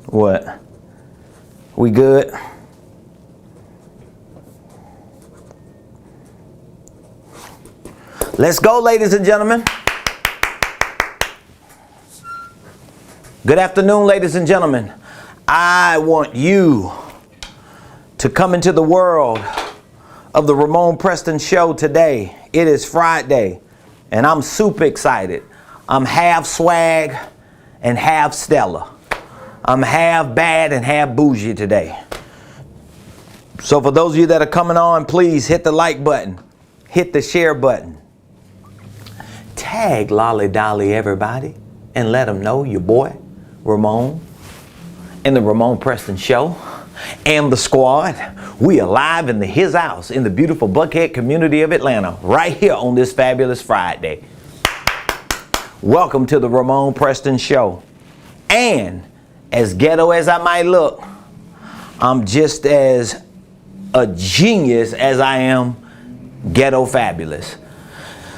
What? We good? Let's go, ladies and gentlemen. Good afternoon, ladies and gentlemen. I want you to come into the world of the Ramon Preston Show today. It is Friday, and I'm super excited. I'm half swag and half Stella. I'm half bad and half bougie today. So for those of you that are coming on, please hit the like button. Hit the share button. Tag Lolly Dolly everybody and let them know your boy Ramon and the Ramon Preston Show and the squad. We are live in his house in the beautiful Buckhead community of Atlanta right here on this fabulous Friday. Welcome to the Ramon Preston Show. And as ghetto as I might look, I'm just as a genius as I am ghetto fabulous.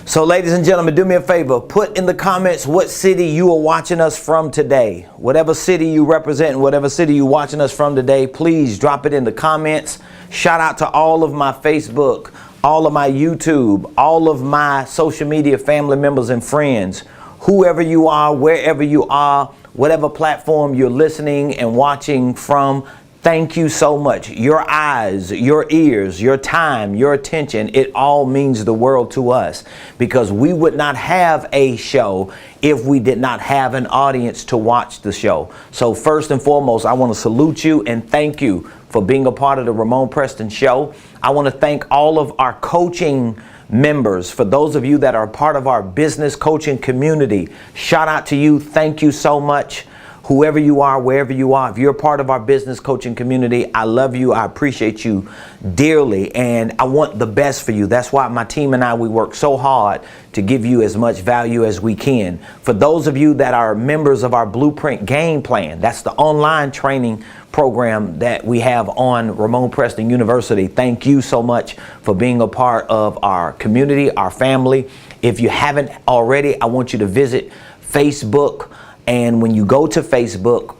So ladies and gentlemen, do me a favor, put in the comments what city you are watching us from today. Whatever city you represent and whatever city you're watching us from today, please drop it in the comments. Shout out to all of my Facebook, all of my YouTube, all of my social media family members and friends. Whoever you are, wherever you are, whatever platform you're listening and watching from, thank you so much. Your eyes, your ears, your time, your attention, it all means the world to us because we would not have a show if we did not have an audience to watch the show. So first and foremost, I want to salute you and thank you for being a part of the Ramon Preston Show. I want to thank all of our coaching members. For those of you that are part of our business coaching community, shout out to you. Thank you so much. Whoever you are, wherever you are, if you're a part of our business coaching community, I love you. I appreciate you dearly. And I want the best for you. That's why my team and I, we work so hard to give you as much value as we can. For those of you that are members of our Blueprint Game Plan, that's the online training program that we have on Ramon Preston University. Thank you so much for being a part of our community, our family. If you haven't already, I want you to visit Facebook. And when you go to Facebook,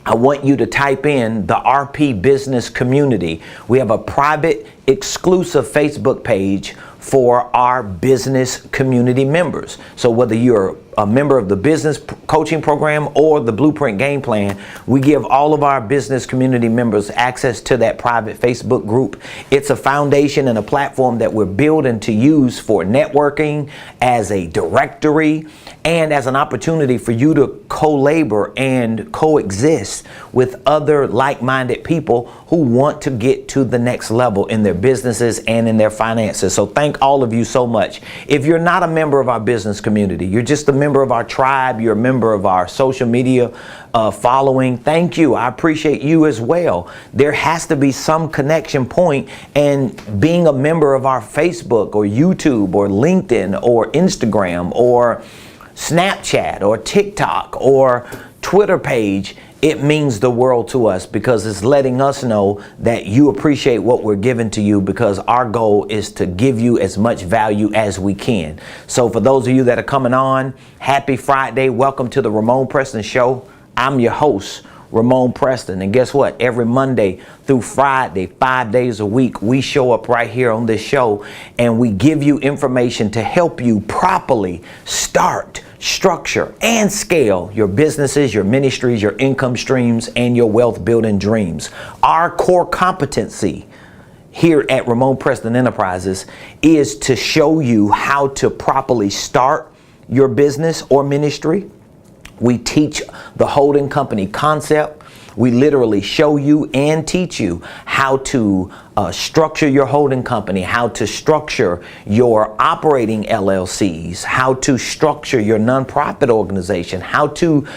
I want you to type in the RP Business Community. We have a private, exclusive Facebook page for our business community members. So whether you're a member of the business coaching program or the Blueprint Game Plan, we give all of our business community members access to that private Facebook group. It's a foundation and a platform that we're building to use for networking, as a directory, and as an opportunity for you to co-labor and coexist with other like-minded people who want to get to the next level in their businesses and in their finances. So thank all of you so much. If you're not a member of our business community, you're just a member of our tribe, you're a member of our social media following, thank you. I appreciate you as well. There has to be some connection point, and being a member of our Facebook or YouTube or LinkedIn or Instagram or Snapchat or TikTok or Twitter page, it means the world to us because it's letting us know that you appreciate what we're giving to you, because our goal is to give you as much value as we can. So for those of you that are coming on, happy Friday. Welcome to the Ramon Preston Show. I'm your host, Ramon Preston. And guess what? Every Monday through Friday, 5 days a week, we show up right here on this show and we give you information to help you properly start, structure, and scale your businesses, your ministries, your income streams, and your wealth building dreams. Our core competency here at Ramon Preston Enterprises is to show you how to properly start your business or ministry. We teach the holding company concept. We literally show you and teach you how to structure your holding company, how to structure your operating LLCs, how to structure your nonprofit organization, how to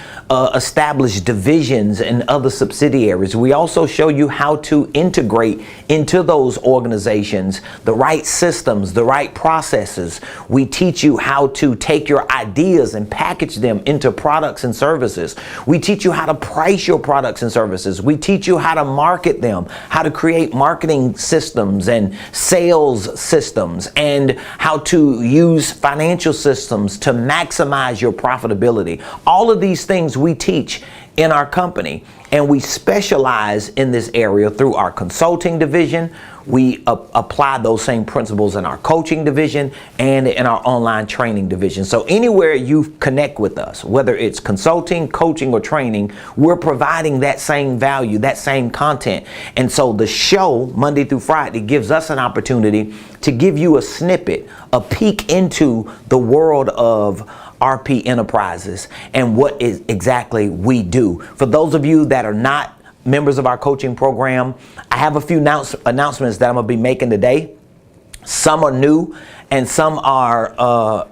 establish divisions and other subsidiaries. We also show you how to integrate into those organizations the right systems, the right processes. We teach you how to take your ideas and package them into products and services. We teach you how to price your products and services. We teach you how to market them, how to create marketing systems and sales systems, and how to use financial systems to maximize your profitability. All of these things we teach in our company. And we specialize in this area through our consulting division. We apply those same principles in our coaching division and in our online training division. So anywhere you connect with us, whether it's consulting, coaching, or training, we're providing that same value, that same content. And so the show, Monday through Friday, gives us an opportunity to give you a snippet, a peek into the world of RP Enterprises and what is exactly we do. For those of you that are not members of our coaching program, I have a few announcements that I'm going to be making today. Some are new and some are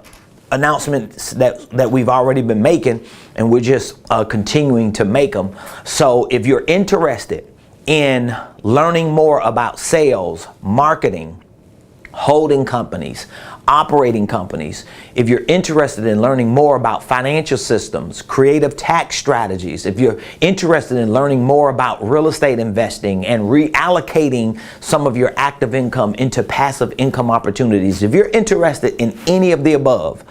announcements that we've already been making, and we're just continuing to make them. So if you're interested in learning more about sales, marketing, holding companies, operating companies, if you're interested in learning more about financial systems, creative tax strategies, if you're interested in learning more about real estate investing and reallocating some of your active income into passive income opportunities, if you're interested in any of the above,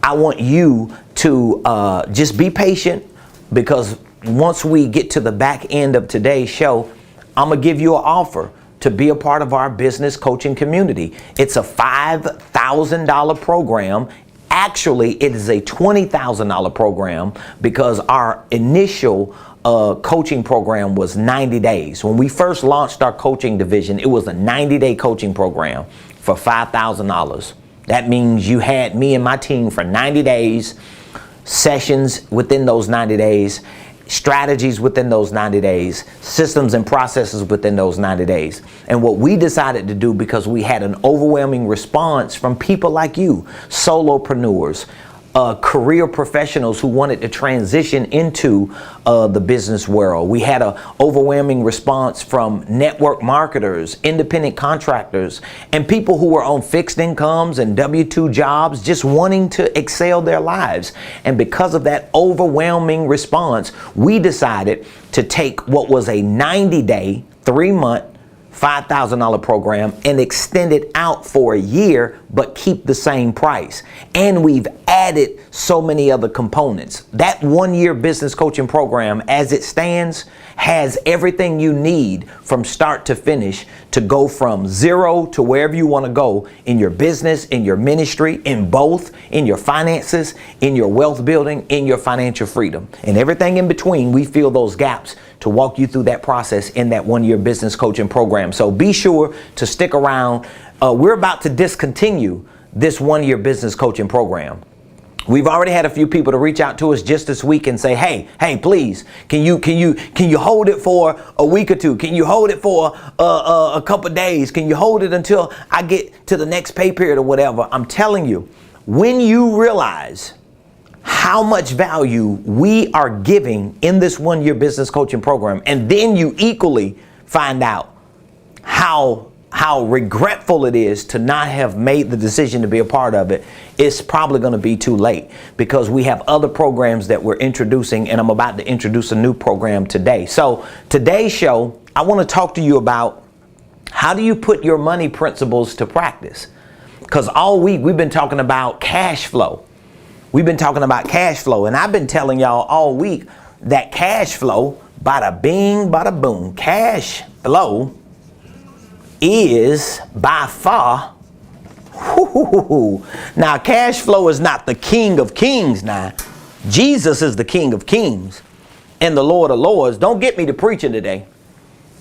I want you to just be patient, because once we get to the back end of today's show, I'm gonna give you an offer to be a part of our business coaching community. It's a $5,000 program. Actually, it is a $20,000 program, because our initial coaching program was 90 days. When we first launched our coaching division, it was a 90-day coaching program for $5,000. That means you had me and my team for 90 days, sessions within those 90 days, strategies within those 90 days, systems and processes within those 90 days. And what we decided to do, because we had an overwhelming response from people like you, solopreneurs, career professionals who wanted to transition into the business world. We had an overwhelming response from network marketers, independent contractors, and people who were on fixed incomes and W-2 jobs, just wanting to excel their lives. And because of that overwhelming response, we decided to take what was a 90-day, 3-month, $5,000 program and extend it out for a year, but keep the same price. And we've added so many other components. That 1-year business coaching program, as it stands, has everything you need from start to finish to go from zero to wherever you want to go in your business, in your ministry, in both, in your finances, in your wealth building, in your financial freedom, and everything in between. We fill those gaps to walk you through that process in that 1-year business coaching program. So be sure to stick around. We're about to discontinue this 1-year business coaching program. We've already had a few people to reach out to us just this week and say, hey, please, can you hold it for a week or two? Can you hold it for a couple days? Can you hold it until I get to the next pay period or whatever? I'm telling you, when you realize how much value we are giving in this 1-year business coaching program, and then you equally find out how regretful it is to not have made the decision to be a part of it, it's probably going to be too late, because we have other programs that we're introducing, and I'm about to introduce a new program today. So today's show, I want to talk to you about how do you put your money principles to practice? Because all week we've been talking about cash flow. We've been talking about cash flow, and I've been telling y'all all week that cash flow, bada bing, bada boom, cash flow is by far, now cash flow is not the King of Kings now. Jesus is the King of Kings and the Lord of Lords. Don't get me to preaching today,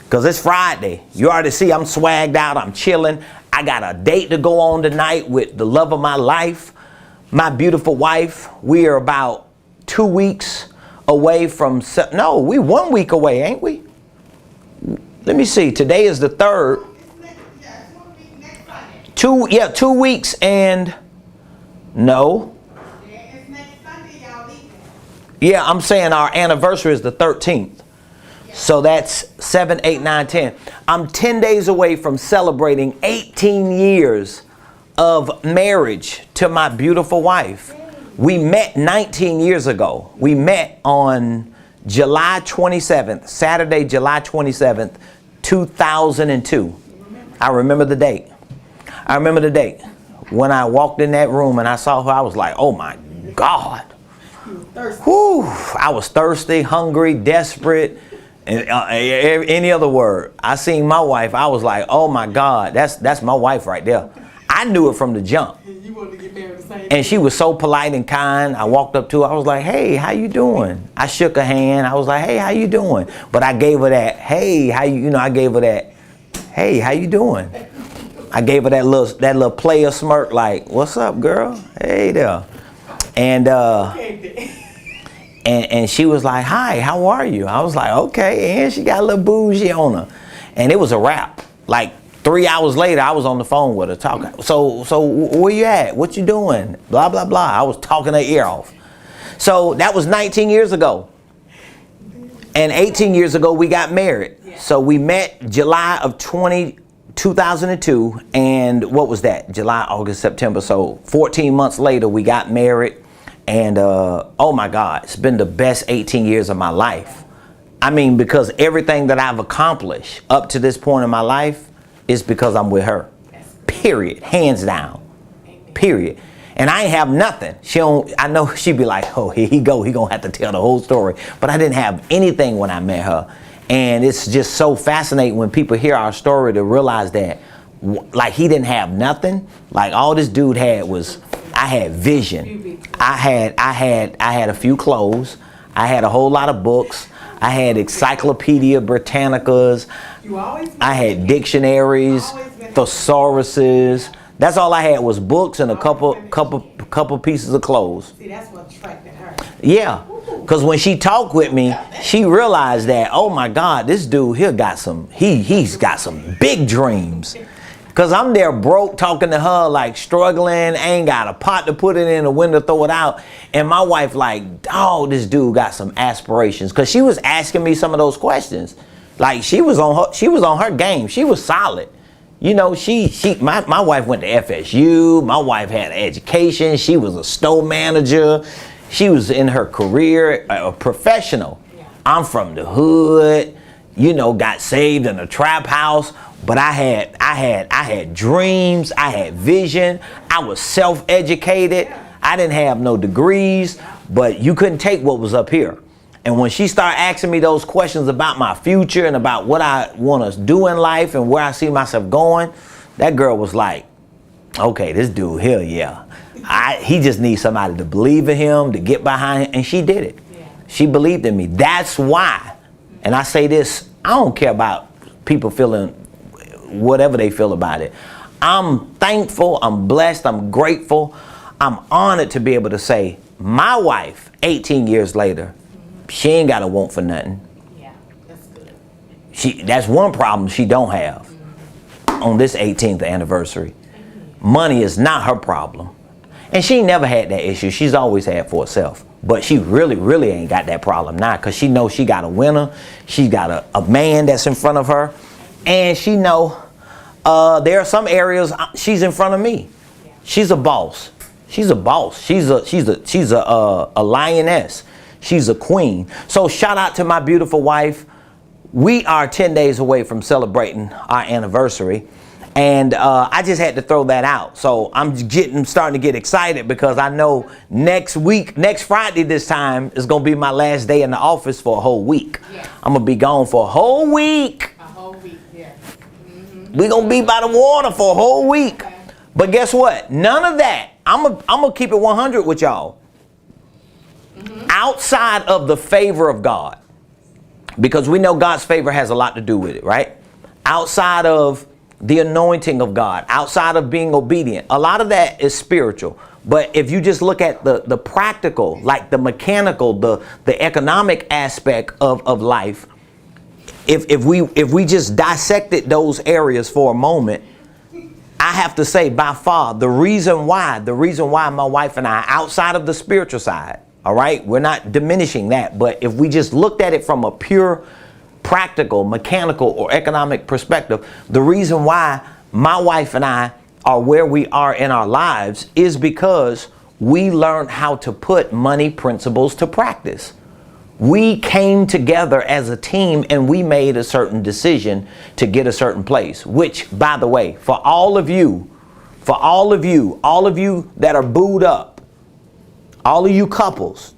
because it's Friday. You already see I'm swagged out, I'm chilling. I got a date to go on tonight with the love of my life, my beautiful wife. We are about 2 weeks away from, no, we 1 week away, ain't we? Let me see, today is the 3rd. 2 weeks and no. Yeah, I'm saying our anniversary is the 13th. So that's 7, 8, 9, 10. I'm 10 days away from celebrating 18 years of marriage to my beautiful wife. We met 19 years ago. We met on July 27th, Saturday, July 27th, 2002. I remember the date. I remember the date when I walked in that room and I saw her. I was like, oh my God, thirsty. Whew, I was thirsty, hungry, desperate, and any other word. I seen my wife. I was like, oh my God, that's my wife right there. I knew it from the jump. You wanted to get married the same And she was so polite and kind. I walked up to her. I was like, hey, how you doing? I shook her hand. I was like, hey, how you doing? But I gave her that, hey, how you know, I gave her that, hey, how you doing? I gave her that little player smirk like, what's up, girl? Hey there. And and she was like, hi, how are you? I was like, okay. And she got a little bougie on her. And it was a wrap. Like 3 hours later, I was on the phone with her talking. So where you at? What you doing? Blah, blah, blah. I was talking her ear off. So that was 19 years ago. And 18 years ago, we got married. Yeah. So we met July of 2002. And what was that? July, August, September. So 14 months later, we got married. And oh my God, it's been the best 18 years of my life. I mean, because everything that I've accomplished up to this point in my life is because I'm with her. Period. Hands down. Period. And I ain't have nothing. I know she'd be like, oh, here he go. He gonna have to tell the whole story. But I didn't have anything when I met her. And it's just so fascinating when people hear our story to realize that, like, he didn't have nothing. Like, all this dude had was, I had vision. I had a few clothes. I had a whole lot of books. I had Encyclopedia Britannicas. I had dictionaries, thesauruses. That's all I had was books and a couple pieces of clothes. See, that's what attracted her. Yeah, because when she talked with me, she realized that, oh my God, this dude here got some, he's got some big dreams. Because I'm there broke talking to her, like struggling, ain't got a pot to put it in, a window, throw it out. And my wife like, oh, this dude got some aspirations. Because she was asking me some of those questions. Like she was on her game. She was solid. You know, my wife went to FSU. My wife had an education. She was a store manager. She was in her career, a professional. Yeah. I'm from the hood, you know, got saved in a trap house. But I had dreams. I had vision. I was self-educated. I didn't have no degrees, but you couldn't take what was up here. And when she started asking me those questions about my future and about what I want to do in life and where I see myself going, that girl was like, okay, this dude here, yeah. He just needs somebody to believe in him, to get behind him. And she did it. Yeah. She believed in me. That's why. And I say this, I don't care about people feeling whatever they feel about it. I'm thankful, I'm blessed, I'm grateful. I'm honored to be able to say, my wife, 18 years later, she ain't got a want for nothing. Yeah, that's good. That's one problem she don't have on this 18th anniversary. Money is not her problem. And she never had that issue. She's always had for herself. But she really, really ain't got that problem now because she knows she got a winner. She got a man that's in front of her. And she know there are some areas she's in front of me. She's a boss. She's a boss. She's a lioness. She's a queen. So shout out to my beautiful wife. We are 10 days away from celebrating our anniversary. And I just had to throw that out. So I'm starting to get excited because I know next Friday this time is going to be my last day in the office for a whole week. Yeah. I'm going to be gone for a whole week. A whole week, yeah. Mm-hmm. We're going to be by the water for a whole week. Okay. But guess what? None of that. I'm going to keep it 100 with y'all. Mm-hmm. Outside of the favor of God. Because we know God's favor has a lot to do with it, right? Outside of the anointing of God, outside of being obedient. A lot of that is spiritual. But if you just look at the practical, like the mechanical, the economic aspect of life, if we just dissected those areas for a moment, I have to say by far the reason why my wife and I, outside of the spiritual side, all right, we're not diminishing that, but if we just looked at it from a pure practical, mechanical, or economic perspective, the reason why my wife and I are where we are in our lives is because we learned how to put money principles to practice. We came together as a team and we made a certain decision to get a certain place, which, by the way, for all of you that are booed up, all of you couples,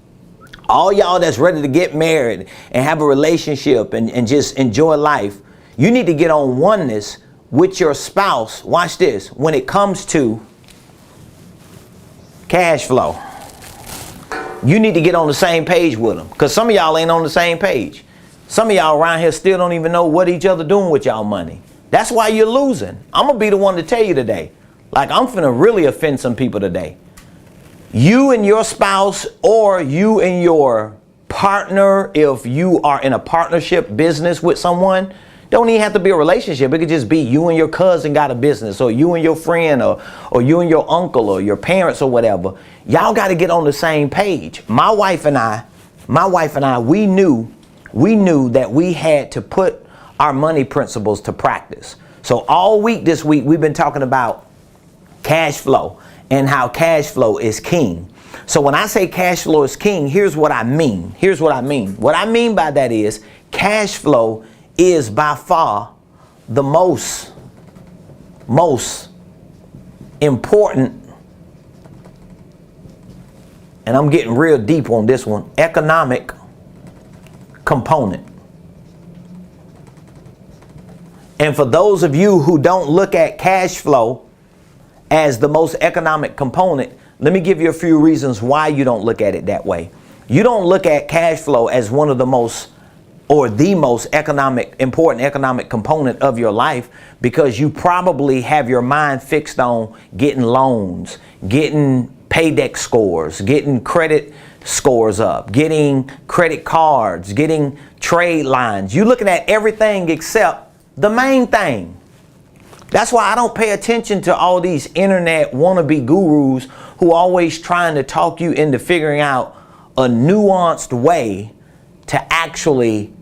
All y'all that's ready to get married and have a relationship and just enjoy life, you need to get on oneness with your spouse. Watch this. When it comes to cash flow, you need to get on the same page with them, because some of y'all ain't on the same page. Some of y'all around here still don't even know what each other doing with y'all money. That's why you're losing. I'm going to be the one to tell you today. Like, I'm finna really offend some people today. You and your spouse, or you and your partner, if you are in a partnership business with someone, don't even have to be a relationship. It could just be you and your cousin got a business, or you and your friend, or you and your uncle, or your parents, or whatever. Y'all got to get on the same page. My wife and I, we knew that we had to put our money principles to practice. So all week this week, we've been talking about cash flow and how cash flow is king. So when I say cash flow is king, here's what I mean. What I mean by that is cash flow is by far the most important, and I'm getting real deep on this one, economic component. And for those of you who don't look at cash flow as the most economic component, let me give you a few reasons why you don't look at it that way. You don't look at cash flow as one of the most, or the most important economic component of your life, because you probably have your mind fixed on getting loans, getting paydex scores, getting credit scores up, getting credit cards, getting trade lines. You're looking at everything except the main thing. That's why I don't pay attention to all these internet wannabe gurus who always trying to talk you into figuring out a nuanced way to actually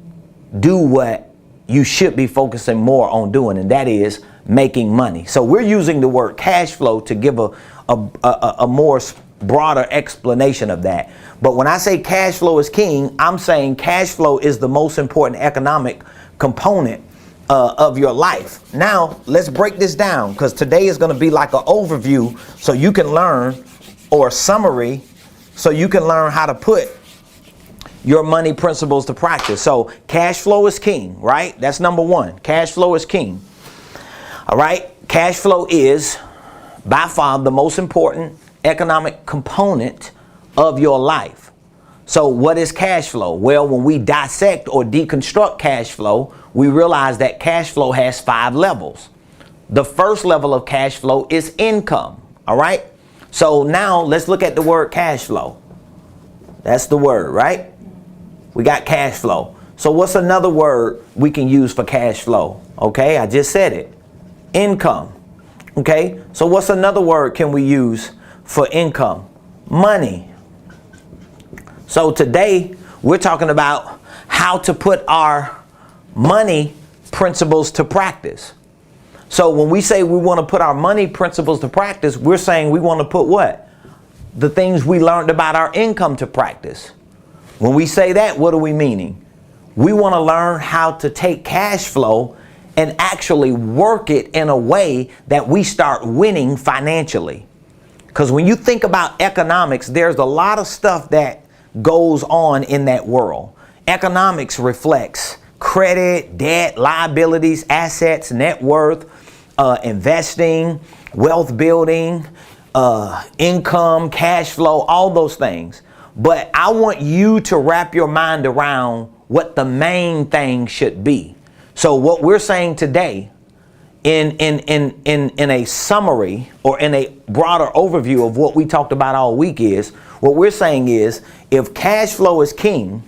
do what you should be focusing more on doing, and that is making money. So we're using the word cash flow to give a more broader explanation of that. But when I say cash flow is king, I'm saying cash flow is the most important economic component of your life. Now, let's break this down, because today is going to be like an overview so you can learn, or a summary, so you can learn how to put your money principles to practice. So cash flow is king, right? That's number one. Cash flow is king. All right. Cash flow is by far the most important economic component of your life. So what is cash flow? Well, when we dissect or deconstruct cash flow, we realize that cash flow has 5 levels. The first level of cash flow is income. All right. So now let's look at the word cash flow. That's the word, right? We got cash flow. So what's another word we can use for cash flow? Okay, I just said it. Income. Okay, so what's another word can we use for income? Money. So today we're talking about how to put our money principles to practice. So when we say we want to put our money principles to practice, we're saying we want to put what? The things we learned about our income to practice. When we say that, what are we meaning? We want to learn how to take cash flow and actually work it in a way that we start winning financially. Because when you think about economics, there's a lot of stuff that goes on in that world. Economics reflects credit, debt, liabilities, assets, net worth, investing, wealth building, income, cash flow, all those things. But I want you to wrap your mind around what the main thing should be. So what we're saying today, in a summary or in a broader overview of what we talked about all week, is what we're saying is, if cash flow is king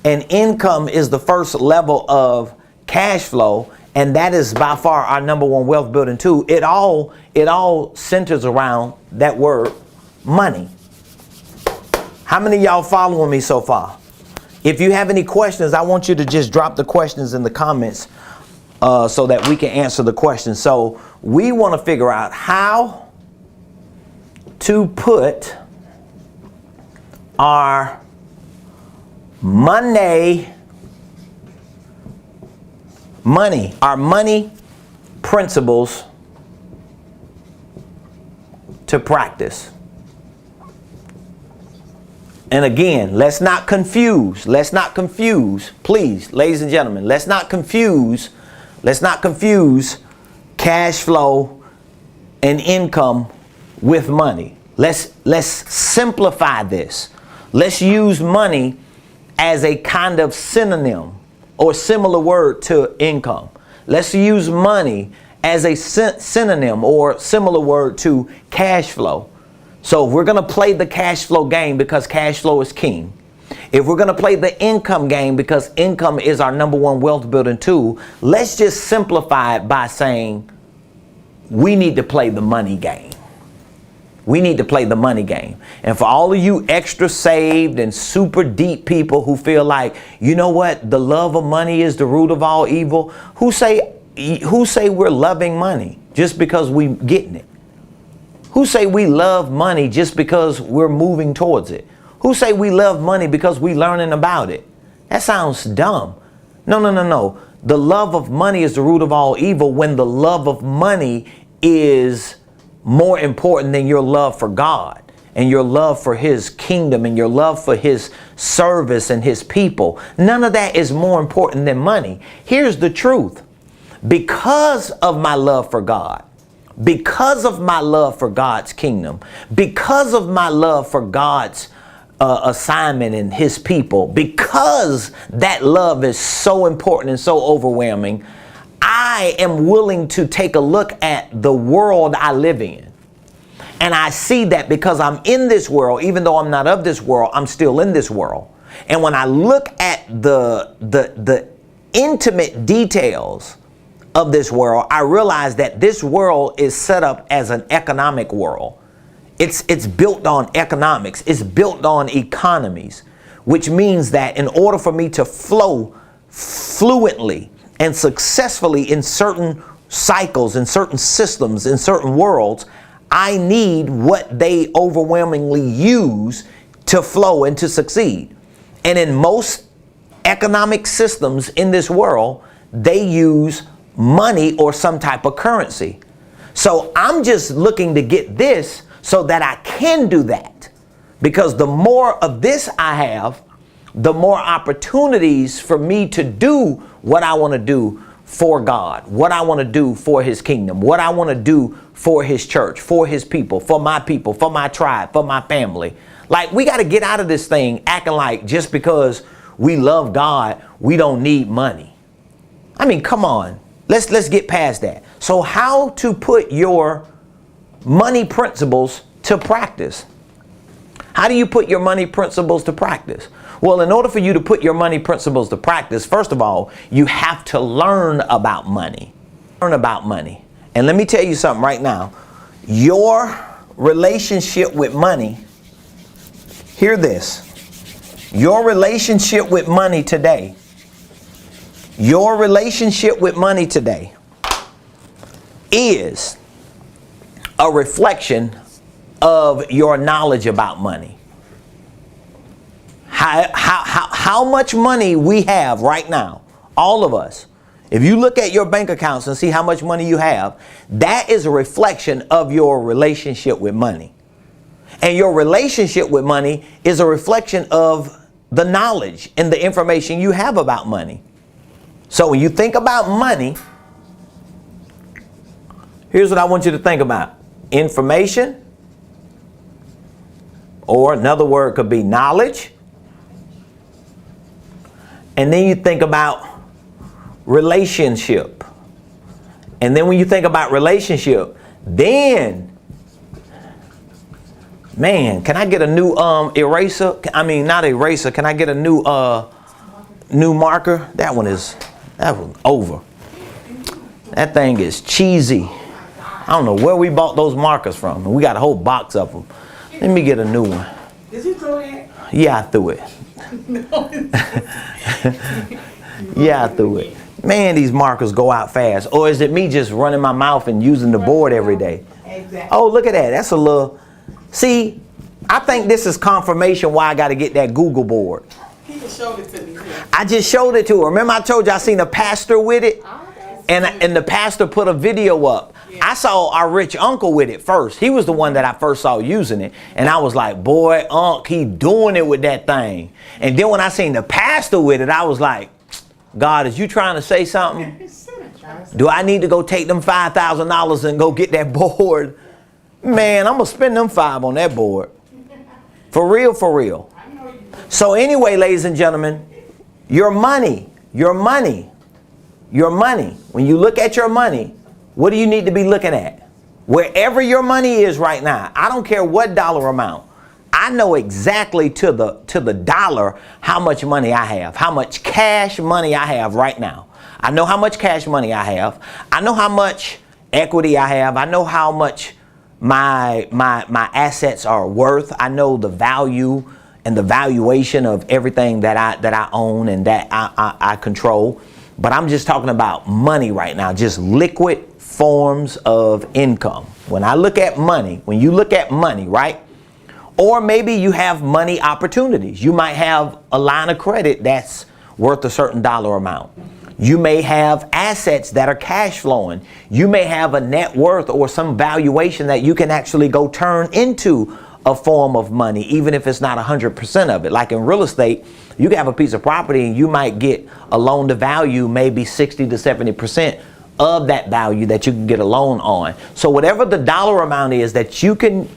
and income is the first level of cash flow, and that is by far our number one wealth building tool, it all centers around that word money. How many of y'all following me so far? If you have any questions, I want you to just drop the questions in the comments so that we can answer the questions. So we want to figure out how to put our money principles to practice. And again, let's not confuse, please, ladies and gentlemen, let's not confuse cash flow and income with money. Let's simplify this. Let's use money as a kind of synonym or similar word to income. Let's use money as a synonym or similar word to cash flow. So if we're going to play the cash flow game because cash flow is king, if we're going to play the income game because income is our number one wealth building tool, let's just simplify it by saying we need to play the money game. We need to play the money game. And for all of you extra saved and super deep people who feel like, you know what, the love of money is the root of all evil, who say we're loving money just because we're getting it? Who say we love money just because we're moving towards it? Who say we love money because we're learning about it? That sounds dumb. No. The love of money is the root of all evil when the love of money is more important than your love for God and your love for his kingdom and your love for his service and his people. None of that is more important than money. Here's the truth. Because of my love for God, because of my love for God's kingdom, because of my love for God's assignment and his people, because that love is so important and so overwhelming, I am willing to take a look at the world I live in. And I see that because I'm in this world, even though I'm not of this world, I'm still in this world. And when I look at the intimate details of this world, I realize that this world is set up as an economic world. It's built on economics. It's built on economies, which means that in order for me to flow fluently and successfully in certain cycles, in certain systems, in certain worlds, I need what they overwhelmingly use to flow and to succeed. And in most economic systems in this world, they use money or some type of currency. So I'm just looking to get this so that I can do that. Because the more of this I have, the more opportunities for me to do what I want to do for God, what I want to do for his kingdom, what I want to do for his church, for his people, for my tribe, for my family. Like, we got to get out of this thing acting like just because we love God, we don't need money. I mean, come on. Let's get past that. So how to put your money principles to practice? How do you put your money principles to practice? Well, in order for you to put your money principles to practice, first of all, you have to learn about money. Learn about money. And let me tell you something right now. Your relationship with money, hear this. Your relationship with money today, is a reflection of your knowledge about money. How much money we have right now, all of us, if you look at your bank accounts and see how much money you have, that is a reflection of your relationship with money. And your relationship with money is a reflection of the knowledge and the information you have about money. So when you think about money, here's what I want you to think about. Information, or another word could be knowledge. And then you think about relationship. And then when you think about relationship, then, man, can I get a new eraser? I mean, not eraser. Can I get a new marker? That one over. That thing is cheesy. I don't know where we bought those markers from. We got a whole box of them. Let me get a new one. Did you throw that? Yeah, I threw it. Yeah, I threw it. Man, these markers go out fast. Or is it me just running my mouth and using the board every day? Exactly. Oh, look at that. That's a little... See, I think this is confirmation why I got to get that Google board. He just showed it to me. I just showed it to her. Remember I told you I seen a pastor with it? And the pastor put a video up I saw our rich uncle with it first. He was the one that I first saw using it. And I was like, boy, Unc, he doing it with that thing. And then when I seen the pastor with it, I was like, God, is you trying to say something? Do I need to go take them $5,000 and go get that board? Man, I'm going to spend them $5 on that board. For real, for real. So anyway, ladies and gentlemen, your money, when you look at your money, what do you need to be looking at? Wherever your money is right now, I don't care what dollar amount. I know exactly to the dollar how much money I have, how much cash money I have right now. I know how much cash money I have. I know how much equity I have. I know how much my assets are worth. I know the value and the valuation of everything that I own and that I control. But I'm just talking about money right now, just liquid forms of income. When I look at money, when you look at money, right? Or maybe you have money opportunities. You might have a line of credit that's worth a certain dollar amount. You may have assets that are cash flowing. You may have a net worth or some valuation that you can actually go turn into a form of money, even if it's not 100% of it. Like in real estate, you can have a piece of property and you might get a loan to value, maybe 60 to 70% of that value that you can get a loan on. So whatever the dollar amount is that you can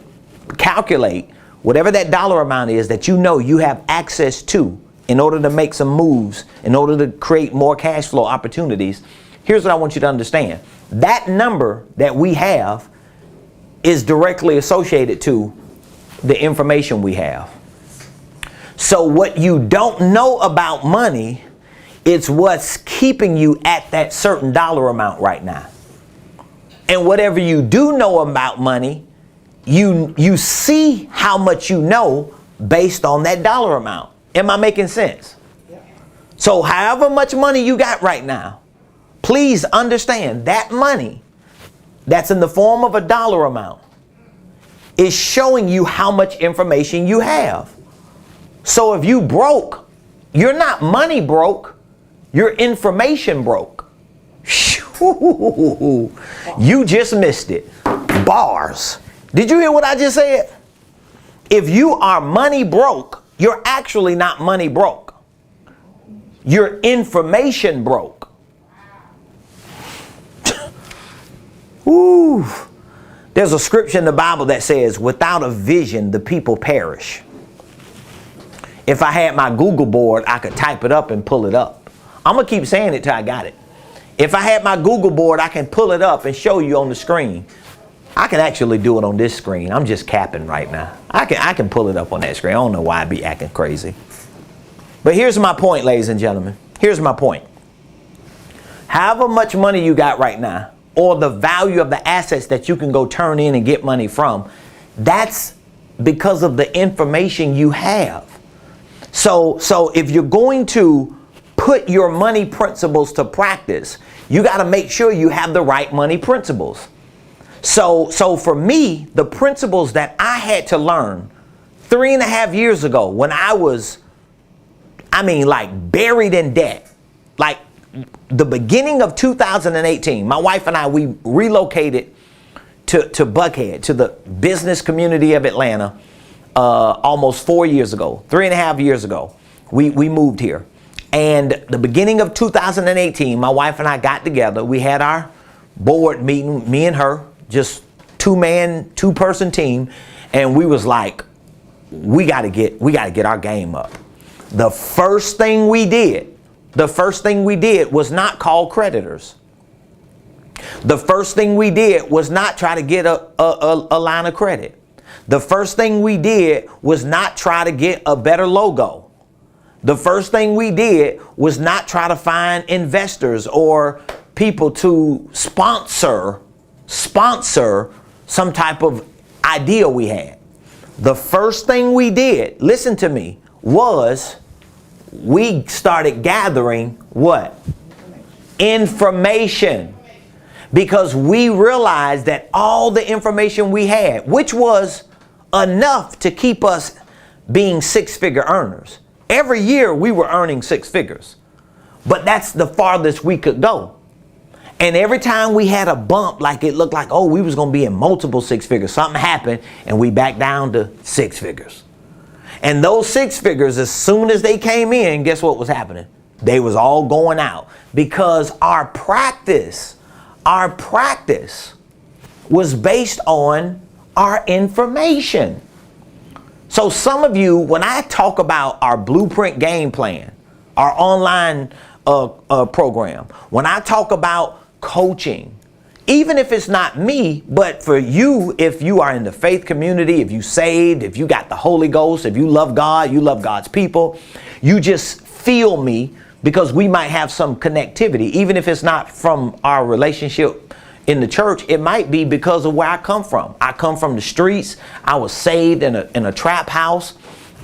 calculate, whatever that dollar amount is that you know you have access to in order to make some moves, in order to create more cash flow opportunities, here's what I want you to understand. That number that we have is directly associated to the information we have. So what you don't know about money, it's what's keeping you at that certain dollar amount right now. And whatever you do know about money, you see how much you know based on that dollar amount. Am I making sense? Yeah. So however much money you got right now, please understand that money that's in the form of a dollar amount is showing you how much information you have. So if you broke, you're not money broke, you're information broke. You just missed it. Bars. Did you hear what I just said? If you are money broke, you're actually not money broke. You're information broke. Ooh. There's a scripture in the Bible that says, without a vision, the people perish. If I had my Google board, I could type it up and pull it up. I'm going to keep saying it till I got it. If I had my Google board, I can pull it up and show you on the screen. I can actually do it on this screen. I'm just capping right now. I can pull it up on that screen. I don't know why I'd be acting crazy. But here's my point, ladies and gentlemen. Here's my point. However much money you got right now, or the value of the assets that you can go turn in and get money from, that's because of the information you have. So if you're going to put your money principles to practice, you got to make sure you have the right money principles. So for me, the principles that I had to learn 3.5 years ago when I was, like buried in debt, like the beginning of 2018, my wife and I, we relocated to Buckhead, to the business community of Atlanta, almost 4 years ago, 3.5 years ago, we moved here. And the beginning of 2018, my wife and I got together. We had our board meeting, me and her, just two-person team. And we was like, we got to get our game up. The first thing we did was not call creditors. The first thing we did was not try to get a line of credit. The first thing we did was not try to get a better logo. The first thing we did was not try to find investors or people to sponsor some type of idea we had. The first thing we did, listen to me, was we started gathering what? Information. Because we realized that all the information we had, which was enough to keep us being six-figure earners. Every year we were earning six figures. But that's the farthest we could go. And every time we had a bump, like it looked like, oh, we was going to be in multiple six figures, something happened and we back down to six figures. And those six figures, as soon as they came in, guess what was happening? They was all going out, because our practice was based on our information. So some of you, when I talk about our blueprint game plan, our online program, when I talk about coaching, even if it's not me, but for you, if you are in the faith community, if you saved, if you got the Holy Ghost, if you love God, you love God's people, you just feel me, because we might have some connectivity. Even if it's not from our relationship in the church, it might be because of where I come from. I come from the streets. I was saved in a trap house.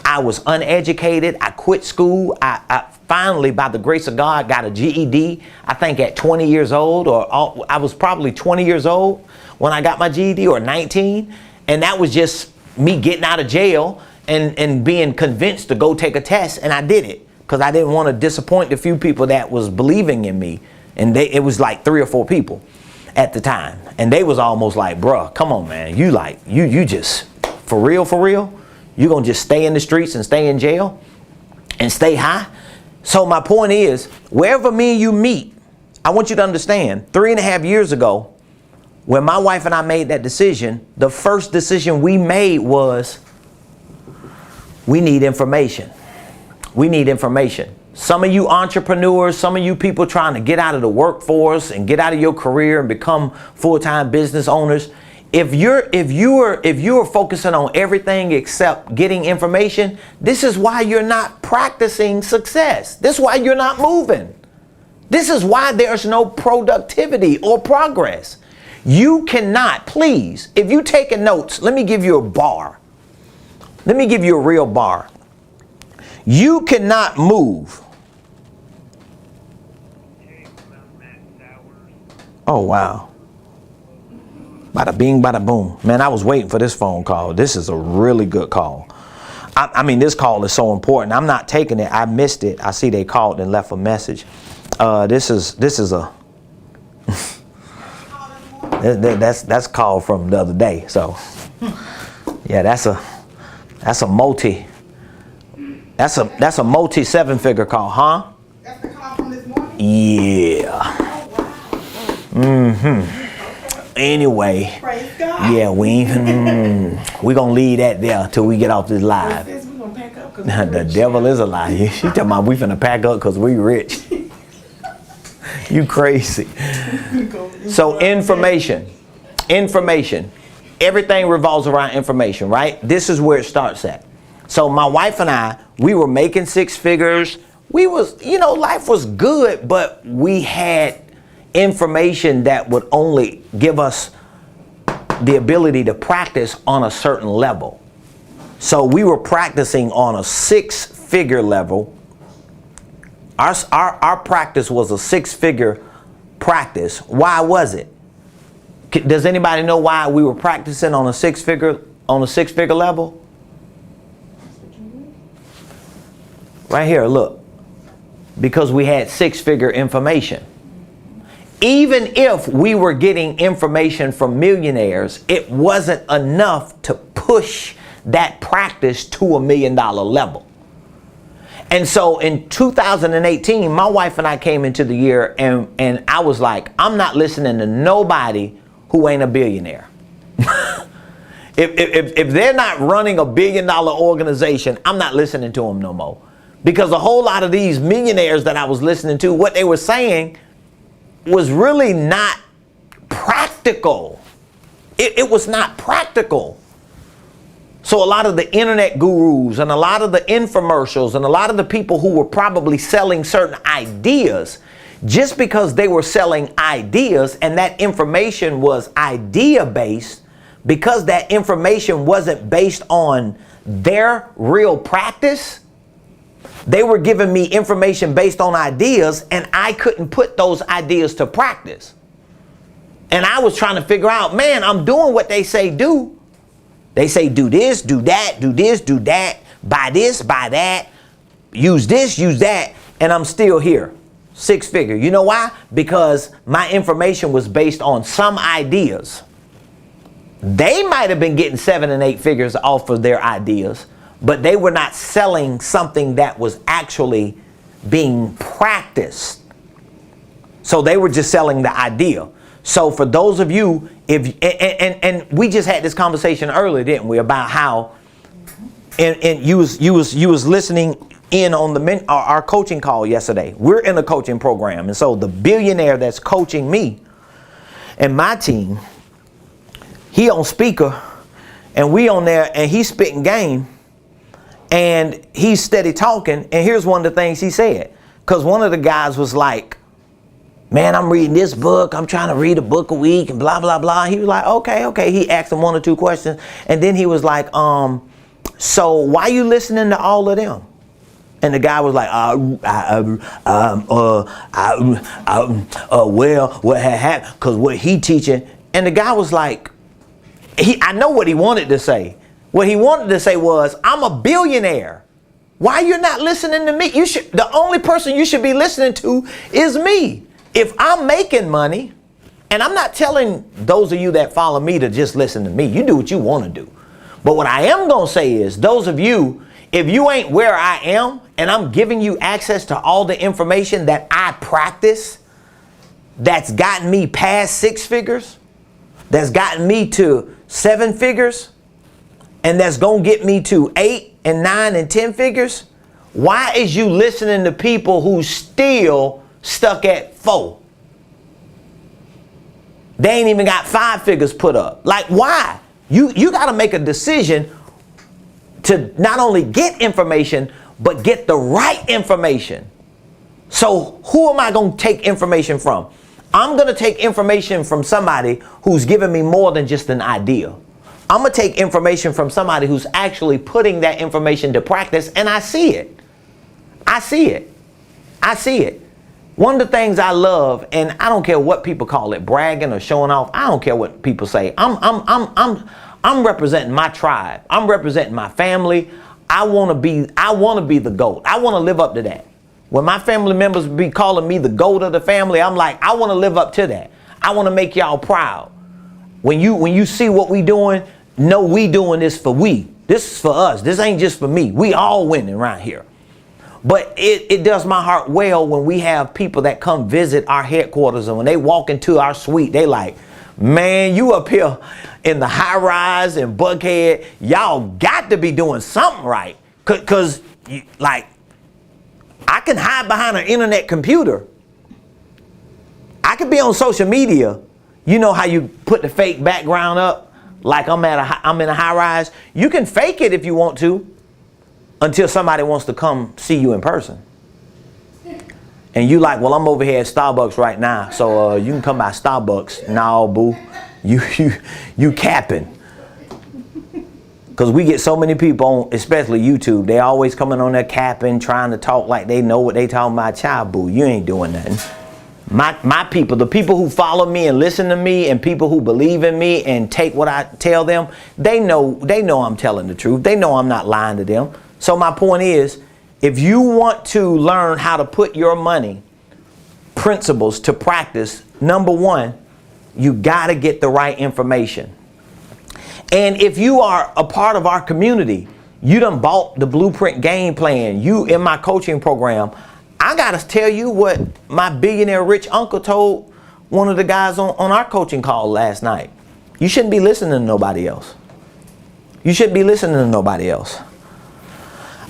I was uneducated. I quit school. I finally, by the grace of God, got a GED, I think at 20 years old, or I was probably 20 years old when I got my GED, or 19. And that was just me getting out of jail and being convinced to go take a test. And I did it because I didn't want to disappoint the few people that was believing in me. And it was like 3 or 4 people at the time. And they was almost like, bruh, come on, man. You just, for real? You gonna just stay in the streets and stay in jail and stay high? So my point is, wherever me and you meet, I want you to understand, 3.5 years ago, when my wife and I made that decision, the first decision we made was, we need information. We need information. Some of you entrepreneurs, some of you people trying to get out of the workforce and get out of your career and become full-time business owners, if you're focusing on everything except getting information, this is why you're not practicing success. This is why you're not moving. This is why there's no productivity or progress. You cannot, please, if you taking notes, let me give you a bar. Let me give you a real bar. You cannot move. Oh, wow. Bada bing, bada boom. Man, I was waiting for this phone call. This is a really good call. I mean, this call is so important. I'm not taking it. I missed it. I see they called and left a message. This is a that's called from the other day. So yeah, that's a multi 7-figure call, huh? That's the call from this morning? Yeah. Mm-hmm. Anyway, Praise God. yeah, we gonna leave that there till we get off this live. Says we gonna pack up 'cause The devil is a lie. She talking about we finna pack up because we rich. You crazy. So information. Everything revolves around information, right? This is where it starts at. So my wife and I, we were making 6 figures. We was, life was good, but we had information that would only give us the ability to practice on a certain level. So we were practicing on a 6-figure level. Our practice was a 6-figure practice. Why was it? Does anybody know why we were practicing on a 6-figure level? Right here, look. Because we had 6-figure information. Even if we were getting information from millionaires, it wasn't enough to push that practice to $1 million level. And so in 2018, my wife and I came into the year and I was like, I'm not listening to nobody who ain't a billionaire. If they're not running a $1 billion organization, I'm not listening to them no more. Because a whole lot of these millionaires that I was listening to, what they were saying was really not practical. It was not practical. So a lot of the internet gurus and a lot of the infomercials and a lot of the people who were probably selling certain ideas, just because they were selling ideas and that information was idea based, because that information wasn't based on their real practice, they were giving me information based on ideas and I couldn't put those ideas to practice. And I was trying to figure out, man, I'm doing what they say do. They say do this, do that, do this, do that, buy this, buy that, use this, use that, and I'm still here. 6 figure. You know why? Because my information was based on some ideas. They might have been getting 7 and 8 figures off of their ideas, but they were not selling something that was actually being practiced. So they were just selling the idea. So for those of you, and we just had this conversation earlier, didn't we, about how, and you was listening in on our coaching call yesterday. We're in a coaching program, and so the billionaire that's coaching me and my team, he on speaker, and we on there, and he's spitting game, and he's steady talking. And here's one of the things he said, because one of the guys was like, man, I'm reading this book. I'm trying to read a book a week and blah, blah, blah. He was like, okay. He asked him 1 or 2 questions. And then he was like, so why you listening to all of them? And the guy was like, well, what had happened? Because what he teaching. And the guy was like, I know what he wanted to say. What he wanted to say was, I'm a billionaire. Why you're not listening to me? The only person you should be listening to is me. If I'm making money, and I'm not telling those of you that follow me to just listen to me. You do what you want to do. But what I am going to say is, those of you, if you ain't where I am, and I'm giving you access to all the information that I practice, that's gotten me past 6 figures, that's gotten me to 7 figures, and that's going to get me to 8 and 9 and 10 figures, why is you listening to people who still stuck at 4? They ain't even got 5 figures put up. Like, why? You got to make a decision to not only get information, but get the right information. So who am I going to take information from? I'm going to take information from somebody who's giving me more than just an idea. I'm going to take information from somebody who's actually putting that information to practice, and I see it. I see it. I see it. One of the things I love, and I don't care what people call it, bragging or showing off. I don't care what people say. I'm representing my tribe. I'm representing my family. I want to be the GOAT. I want to live up to that. When my family members be calling me the GOAT of the family, I'm like, I want to live up to that. I want to make y'all proud. When you see what we doing, know we doing this for we. This is for us. This ain't just for me. We all winning right here. But it does my heart well when we have people that come visit our headquarters, and when they walk into our suite, they like, man, you up here in the high rise in Buckhead, y'all got to be doing something right. Cause like, I can hide behind an internet computer. I could be on social media. You know how you put the fake background up? Like I'm in a high rise. You can fake it if you want to, until somebody wants to come see you in person. And you like, well, I'm over here at Starbucks right now, so you can come by Starbucks. No, boo, you capping. Because we get so many people on, especially YouTube, they always coming on there capping, trying to talk like they know what they talking about. Child, boo, you ain't doing nothing. My people, the people who follow me and listen to me, and people who believe in me and take what I tell them, they know I'm telling the truth. They know I'm not lying to them. So my point is, if you want to learn how to put your money principles to practice, number one, you got to get the right information. And if you are a part of our community, you done bought the blueprint game plan, you in my coaching program, I got to tell you what my billionaire rich uncle told one of the guys on our coaching call last night. You shouldn't be listening to nobody else. You shouldn't be listening to nobody else.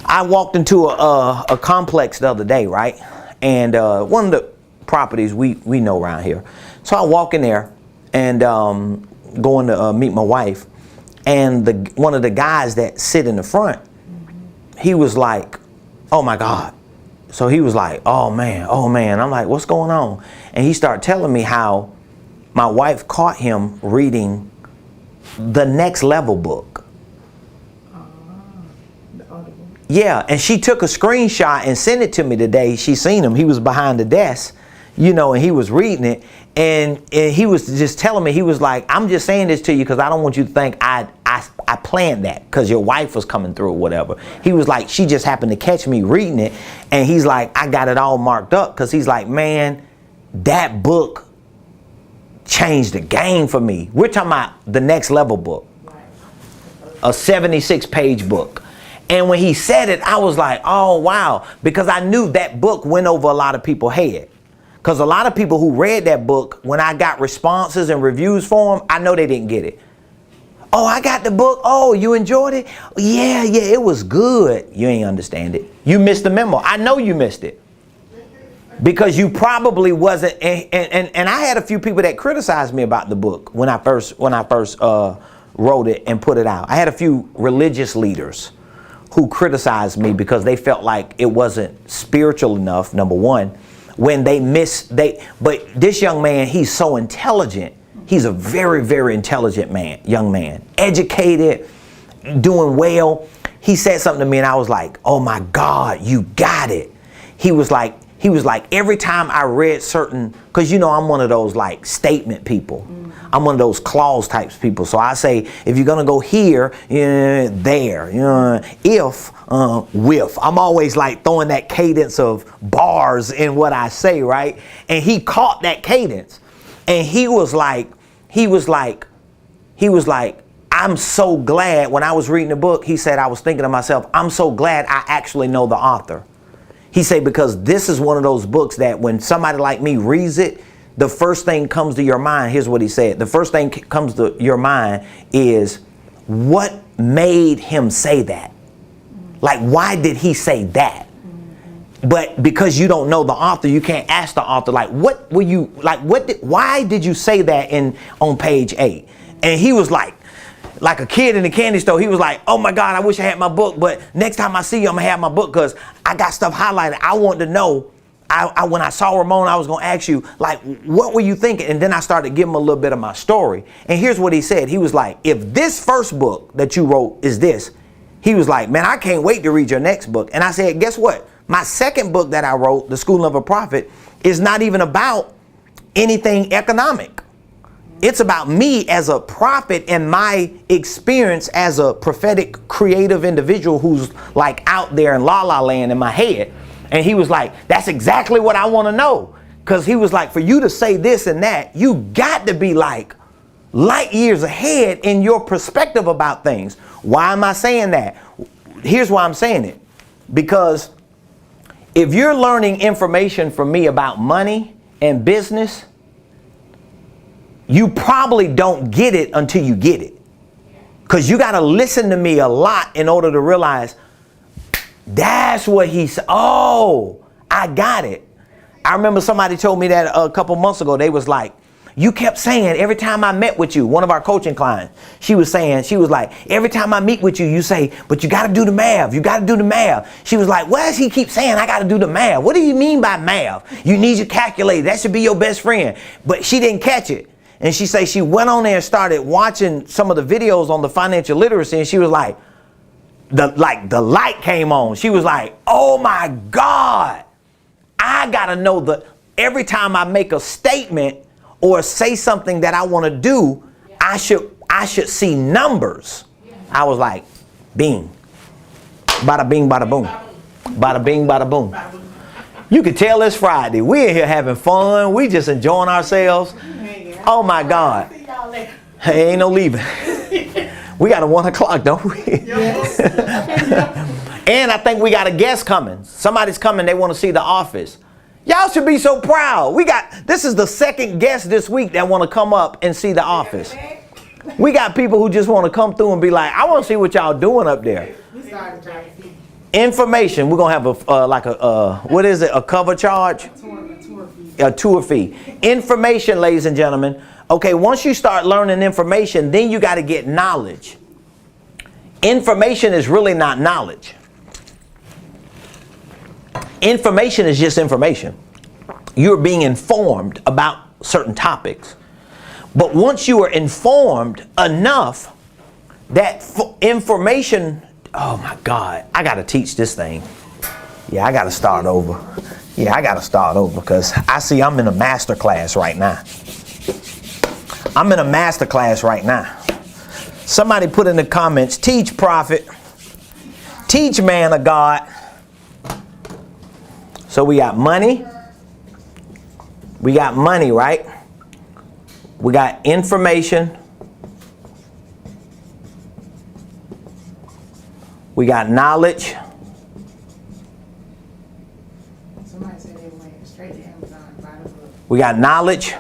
I walked into a complex the other day, right? And one of the properties we know around here. So I walk in there and going to meet my wife. And one of the guys that sit in the front, he was like, oh my God. So he was like, oh man. I'm like, what's going on? And he started telling me how my wife caught him reading the Next Level book. Yeah, and she took a screenshot and sent it to me today. She seen him. He was behind the desk, you know, and he was reading it. And he was just telling me, he was like, I'm just saying this to you because I don't want you to think I I planned that because your wife was coming through or whatever. He was like, she just happened to catch me reading it. And he's like, I got it all marked up because he's like, man, that book changed the game for me. We're talking about the Next Level book, a 76-page book. And when he said it, I was like, oh, wow, because I knew that book went over a lot of people's head. Because a lot of people who read that book, when I got responses and reviews for them, I know they didn't get it. Oh, I got the book. Oh, you enjoyed it? Yeah, it was good. You ain't understand it. You missed the memo. I know you missed it. Because you probably wasn't. And I had a few people that criticized me about the book when I first wrote it and put it out. I had a few religious leaders who criticized me because they felt like it wasn't spiritual enough, number one. When but this young man, he's so intelligent. He's a very, very intelligent young man, educated, doing well. He said something to me and I was like, oh my God, you got it. He was like, every time I read certain, cause I'm one of those like statement people. I'm one of those clause types people. So I say, if you're gonna go here, there, if, with. I'm always like throwing that cadence of bars in what I say, right? And he caught that cadence. And he was like, I'm so glad when I was reading the book, he said, I was thinking to myself, I'm so glad I actually know the author. He said, because this is one of those books that when somebody like me reads it, the first thing comes to your mind. Here's what he said. The first thing comes to your mind is what made him say that? Like, why did he say that? But because you don't know the author, you can't ask the author, like, what were you, like, why did you say that on page 8? And he was like a kid in the candy store. He was like, oh my God, I wish I had my book. But next time I see you, I'm gonna have my book because I got stuff highlighted. I want to know. When I saw Ramon, I was gonna ask you, like, what were you thinking? And then I started to give him a little bit of my story. And here's what he said. He was like, if this first book that you wrote is this, he was like, man, I can't wait to read your next book. And I said, guess what? My second book that I wrote, The School of a Prophet, is not even about anything economic. It's about me as a prophet and my experience as a prophetic, creative individual who's like out there in la la land in my head. And he was like, that's exactly what I want to know. Because he was like, for you to say this and that, you got to be like light years ahead in your perspective about things. Why am I saying that? Here's why I'm saying it. Because if you're learning information from me about money and business, you probably don't get it until you get it. Because you got to listen to me a lot in order to realize that's what he said. Oh, I got it. I remember somebody told me that a couple months ago. They was like, you kept saying every time I met with you, one of our coaching clients, she was like, every time I meet with you, you say, but you got to do the math. You got to do the math. She was like, what does he keep saying? I got to do the math. What do you mean by math? You need your calculator. That should be your best friend. But she didn't catch it. And she say she went on there and started watching some of the videos on the financial literacy. And she was like, the light came on. She was like, oh my God, I got to know every time I make a statement or say something that I want to do, I should see numbers. I was like, bing, bada bing, bada boom, bada bing, bada boom. You can tell it's Friday. We're in here having fun. We just enjoying ourselves. Oh my God. Hey, ain't no leaving. We got a 1 o'clock, don't we? Yes. And I think we got a guest coming. Somebody's coming. They want to see The Office. Y'all should be so proud. This is the second guest this week that want to come up and see The Office. We got people who just want to come through and be like, I want to see what y'all doing up there. Information. We're going to have what is it? A cover charge? A tour fee. Information, ladies and gentlemen. Okay, once you start learning information, then you got to get knowledge. Information is really not knowledge. Information is just information. You're being informed about certain topics. But once you are informed enough, that information, oh my God, I got to teach this thing. Yeah, I got to start over. Because I see I'm in a master class right now. Somebody put in the comments, teach prophet, teach man of God. So we got money. We got money, right? We got information. We got knowledge. Somebody said they went straight to Amazon and bought a book. We got knowledge.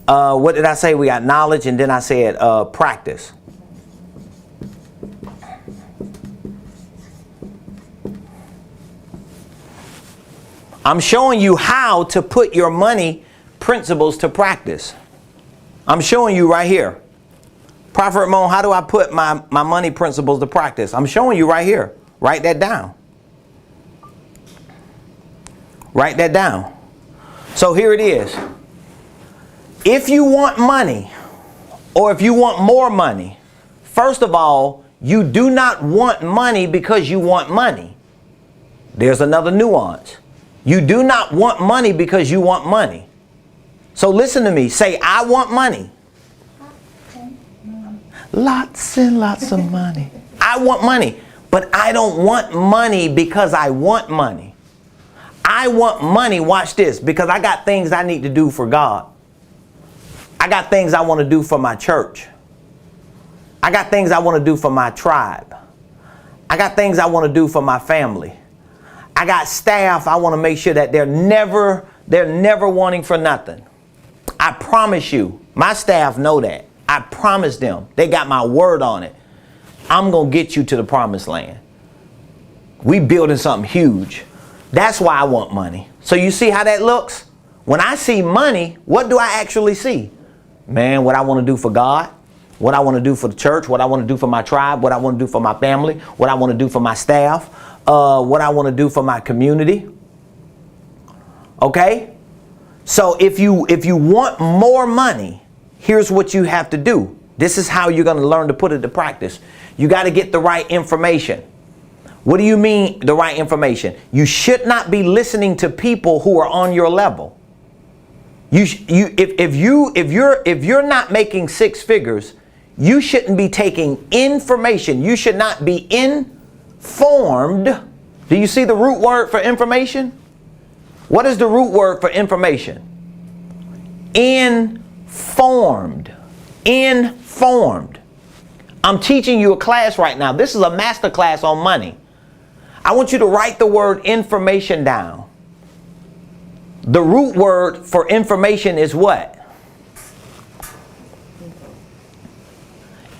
What did I say? We got knowledge, and then I said practice. I'm showing you how to put your money principles to practice. I'm showing you right here. Prophet Ramon, how do I put my money principles to practice? I'm showing you right here. Write that down. Write that down. So here it is. If you want money, or if you want more money, first of all, you do not want money because you want money. There's another nuance. You do not want money because you want money. So listen to me. Say, I want money. Lots and lots of money. I want money, but I don't want money because I want money. I want money, watch this, because I got things I need to do for God. I got things I want to do for my church. I got things I want to do for my tribe. I got things I want to do for my family. I got staff I want to make sure that they're never wanting for nothing. I promise you, my staff know that. I promise them. They got my word on it. I'm going to get you to the promised land. We building something huge. That's why I want money. So you see how that looks? When I see money, what do I actually see? Man, what I want to do for God, what I want to do for the church, what I want to do for my tribe, what I want to do for my family, what I want to do for my staff, what I want to do for my community. Okay? So if you want more money, here's what you have to do. This is how you're going to learn to put it to practice. You got to get the right information. What do you mean the right information? You should not be listening to people who are on your level. If you're not making six figures, you shouldn't be taking information. You should not be informed. Do you see the root word for information? What is the root word for information? Informed. Informed. I'm teaching you a class right now. This is a master class on money. I want you to write the word information down. The root word for information is what?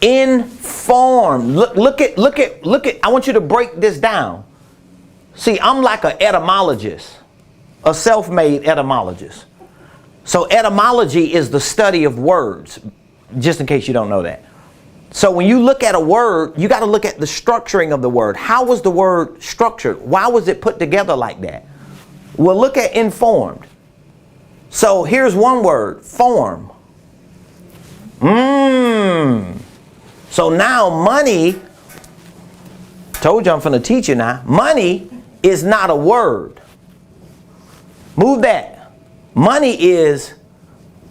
Informed. Look at, I want you to break this down. See, I'm like an etymologist, a self-made etymologist. So etymology is the study of words, just in case you don't know that. So when you look at a word, you got to look at the structuring of the word. How was the word structured? Why was it put together like that? Well, look at informed. So here's one word, form. So now money, told you I'm finna teach you now. Money is not a word. Move that. Money is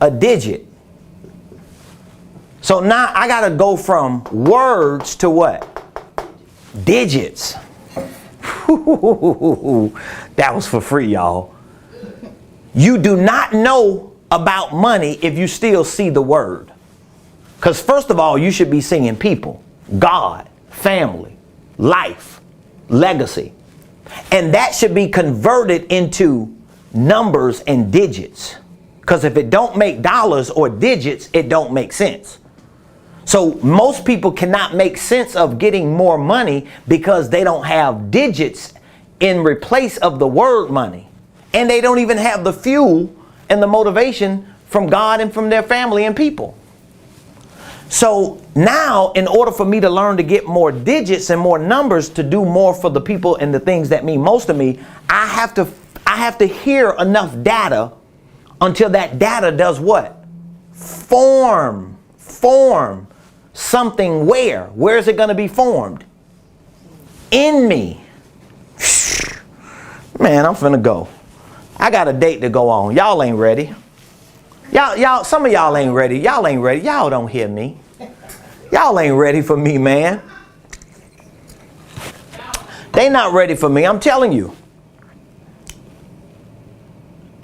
a digit. So now I got to go from words to what? Digits. That was for free, y'all. You do not know about money if you still see the word. Because first of all, you should be seeing people, God, family, life, legacy. And that should be converted into numbers and digits. Because if it don't make dollars or digits, it don't make sense. So most people cannot make sense of getting more money because they don't have digits in replace of the word money. And they don't even have the fuel and the motivation from God and from their family and people. So now, in order for me to learn to get more digits and more numbers to do more for the people and the things that mean most to me, I have to hear enough data until that data does what? Form something where? Where is it going to be formed? In me. Man, I'm finna go. I got a date to go on. Y'all ain't ready. Y'all, some of y'all ain't ready. Y'all ain't ready. Y'all don't hear me. Y'all ain't ready for me, man. They not ready for me, I'm telling you.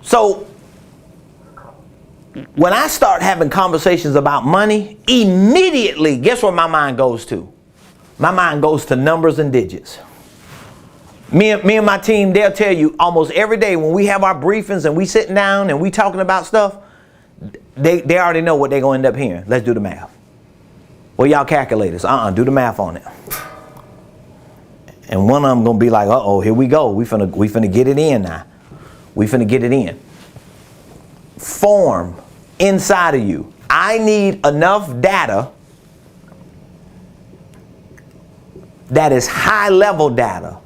So when I start having conversations about money, immediately, guess where my mind goes to? My mind goes to numbers and digits. Me and my team, they'll tell you almost every day when we have our briefings and we sitting down and we talking about stuff, they already know what they're going to end up hearing. Let's do the math. Well, y'all calculators, do the math on it. And one of them going to be like, uh-oh, here we go. We finna get it in now. We finna get it in. Form inside of you. I need enough data that is high level data.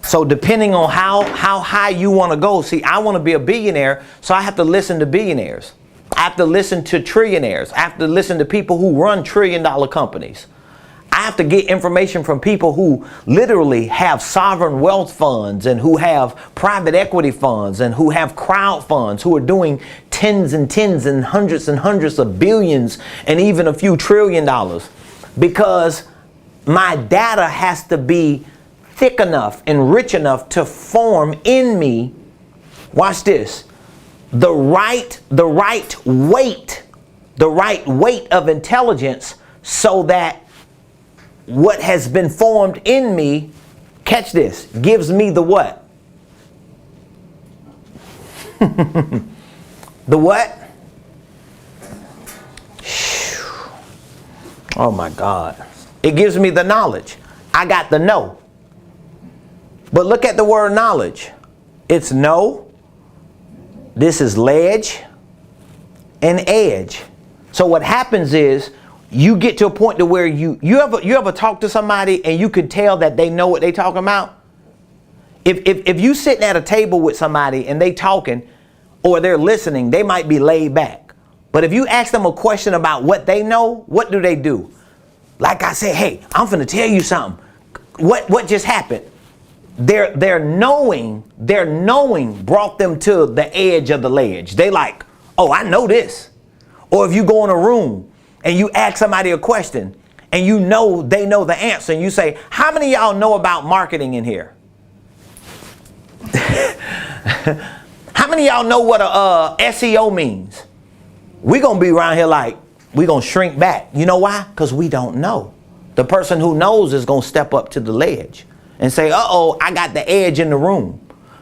So depending on how high you want to go, see, I want to be a billionaire, so I have to listen to billionaires. I have to listen to trillionaires. I have to listen to people who run trillion-dollar companies. I have to get information from people who literally have sovereign wealth funds and who have private equity funds and who have crowd funds, who are doing tens and hundreds of billions and even a few $1 trillion. Because my data has to be thick enough and rich enough to form in me, watch this, the right weight of intelligence, so that what has been formed in me, catch this, gives me the what? The what? Oh my God. It gives me the knowledge. I got the know. But look at the word knowledge. It's know. This is ledge and edge. So what happens is you get to a point to where you ever talk to somebody and you can tell that they know what they talking about. If you sitting at a table with somebody and they talking or they're listening, they might be laid back. But if you ask them a question about what they know, what do? Like I said, hey, I'm finna tell you something. What just happened? Their knowing brought them to the edge of the ledge. They like, oh, I know this. Or if you go in a room and you ask somebody a question and you know they know the answer and you say, how many of y'all know about marketing in here? How many of y'all know what a SEO means? We're going to be around here like, we're going to shrink back. You know why? Because we don't know. The person who knows is going to step up to the ledge and say, uh-oh, I got the edge in the room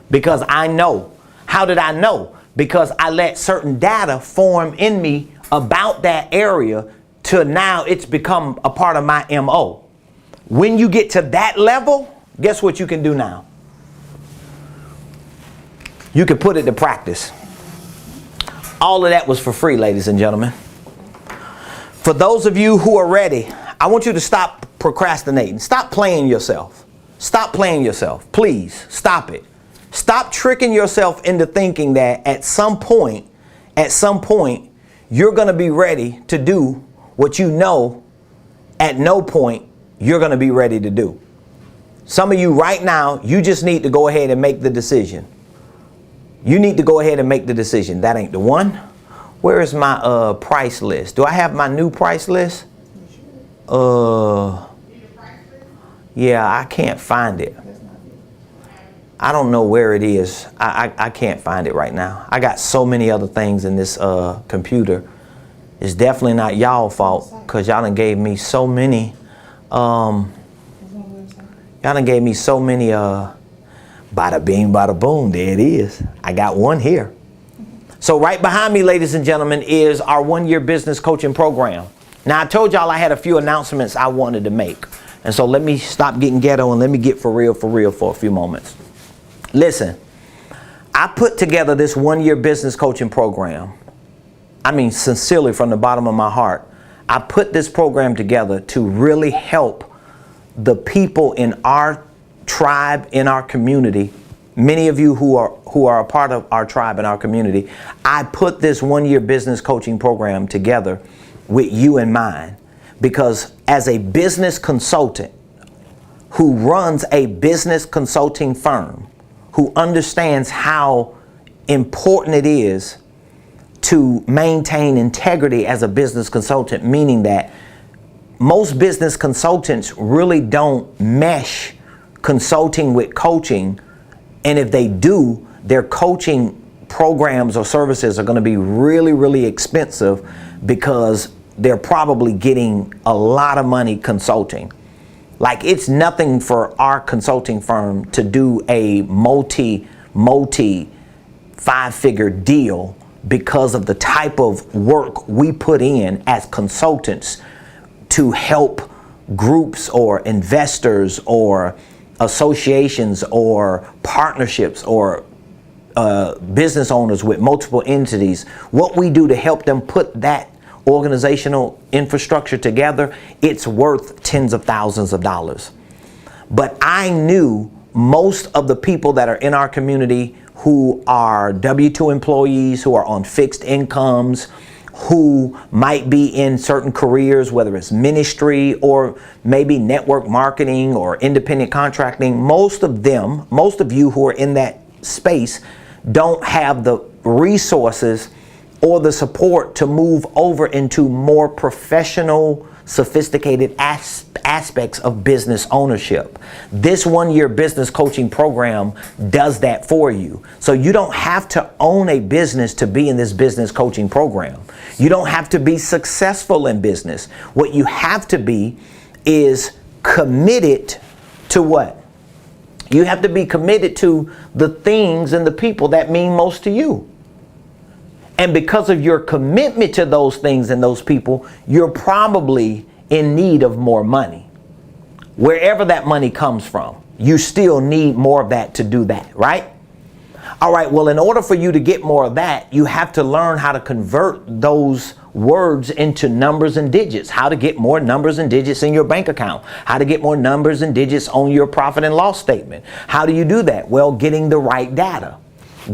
because I know. How did I know? Because I let certain data form in me about that area to now it's become a part of my MO. When you get to that level, guess what you can do now? You can put it to practice. All of that was for free, ladies and gentlemen. For those of you who are ready, I want you to stop procrastinating. Stop playing yourself. Stop playing yourself. Please stop it. Stop tricking yourself into thinking that at some point, you're going to be ready to do what you know at no point you're going to be ready to do. Some of you right now, you just need to go ahead and make the decision. You need to go ahead and make the decision. That ain't the one. Where is my price list? Do I have my new price list? Yeah, I can't find it. I don't know where it is. I can't find it right now. I got so many other things in this computer. It's definitely not y'all fault because y'all done gave me so many. Y'all done gave me so many. Bada bing, bada boom. There it is. I got one here. So right behind me, ladies and gentlemen, is our 1-year business coaching program. Now, I told y'all I had a few announcements I wanted to make. And so let me stop getting ghetto and let me get for real for a few moments. Listen, I put together this 1-year business coaching program. I mean, sincerely, from the bottom of my heart, I put this program together to really help the people in our tribe, in our community. Many of you who are a part of our tribe and our community, I put this 1-year business coaching program together with you in mind. Because as a business consultant who runs a business consulting firm, who understands how important it is to maintain integrity as a business consultant, meaning that most business consultants really don't mesh consulting with coaching. And if they do, their coaching programs or services are going to be really, really expensive because they're probably getting a lot of money consulting. Like, it's nothing for our consulting firm to do a multi 5-figure deal because of the type of work we put in as consultants to help groups or investors or associations or partnerships or business owners with multiple entities. What we do to help them put that organizational infrastructure together, it's worth tens of thousands of dollars. But I knew most of the people that are in our community who are W-2 employees, who are on fixed incomes, who might be in certain careers, whether it's ministry or maybe network marketing or independent contracting. Most of you who are in that space don't have the resources or the support to move over into more professional, sophisticated aspects of business ownership. This 1-year business coaching program does that for you. So you don't have to own a business to be in this business coaching program. You don't have to be successful in business. What you have to be is committed to what? You have to be committed to the things and the people that mean most to you. And because of your commitment to those things and those people, you're probably in need of more money. Wherever that money comes from, you still need more of that to do that, right? All right, well, in order for you to get more of that, you have to learn how to convert those words into numbers and digits, how to get more numbers and digits in your bank account, how to get more numbers and digits on your profit and loss statement. How do you do that? Well, getting the right data.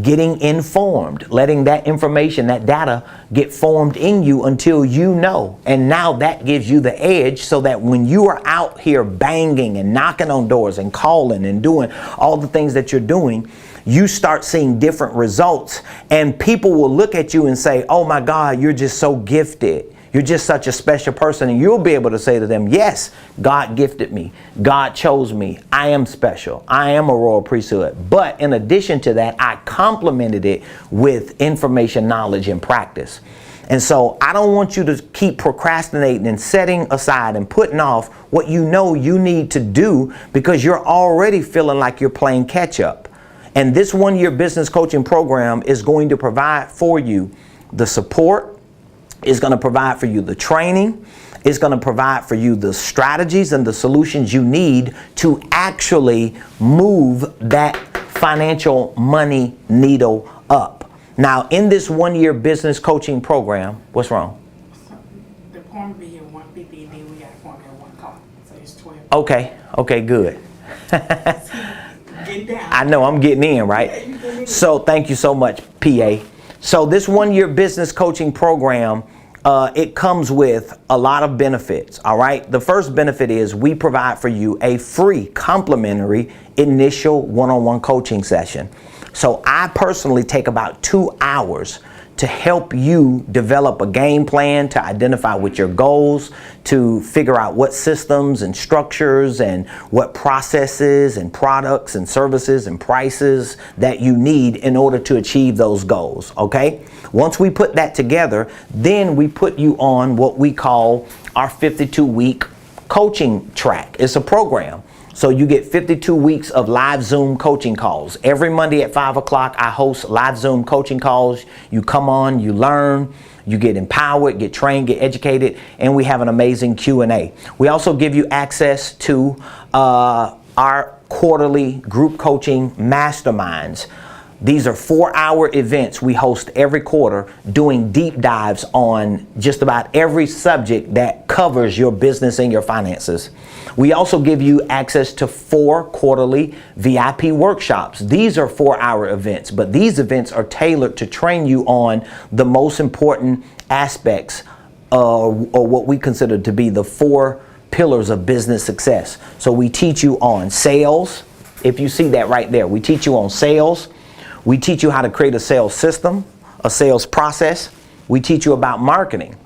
Getting informed, letting that information, that data get formed in you until you know. And now that gives you the edge so that when you are out here banging and knocking on doors and calling and doing all the things that you're doing, you start seeing different results, and people will look at you and say, oh my God, you're just so gifted. You're just such a special person. And you'll be able to say to them, yes, God gifted me. God chose me. I am special. I am a royal priesthood. But in addition to that, I complemented it with information, knowledge, and practice. And so I don't want you to keep procrastinating and setting aside and putting off what you know you need to do because you're already feeling like you're playing catch up. And this 1-year business coaching program is going to provide for you the support. It's going to provide for you the training. It's going to provide for you the strategies and the solutions you need to actually move that financial money needle up. Now, in this 1-year business coaching program, what's wrong? The form be in 150 and then we got a form in 1 call. So it's 12. Okay, good. Get down. I know I'm getting in, right? So thank you so much, PA. So this 1-year business coaching program, it comes with a lot of benefits, all right? The first benefit is we provide for you a free complimentary initial one-on-one coaching session. So I personally take about 2 hours to help you develop a game plan, to identify what your goals, to figure out what systems and structures and what processes and products and services and prices that you need in order to achieve those goals, okay? Once we put that together, then we put you on what we call our 52-week coaching track. It's a program. So you get 52 weeks of live Zoom coaching calls. Every Monday at 5 o'clock, I host live Zoom coaching calls. You come on, you learn, you get empowered, get trained, get educated, and we have an amazing Q&A. We also give you access to our quarterly group coaching masterminds. These are 4-hour events we host every quarter doing deep dives on just about every subject that covers your business and your finances. We also give you access to 4 quarterly VIP workshops. These are 4-hour events, but these events are tailored to train you on the most important aspects or what we consider to be the 4 pillars of business success. So we teach you on sales. If you see that right there, we teach you on sales. We teach you how to create a sales system, a sales process. We teach you about marketing.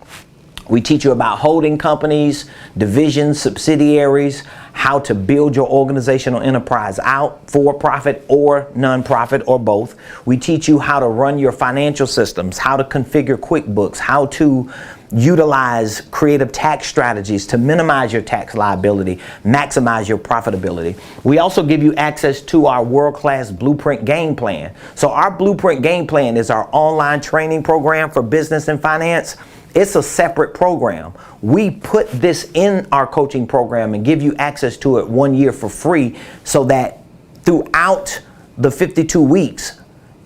We teach you about holding companies, divisions, subsidiaries, how to build your organizational enterprise out, for profit or nonprofit or both. We teach you how to run your financial systems, how to configure QuickBooks, how to utilize creative tax strategies to minimize your tax liability, maximize your profitability. We also give you access to our world-class Blueprint Game Plan. So our Blueprint Game Plan is our online training program for business and finance. It's a separate program. We put this in our coaching program and give you access to it 1 year for free, so that throughout the 52 weeks,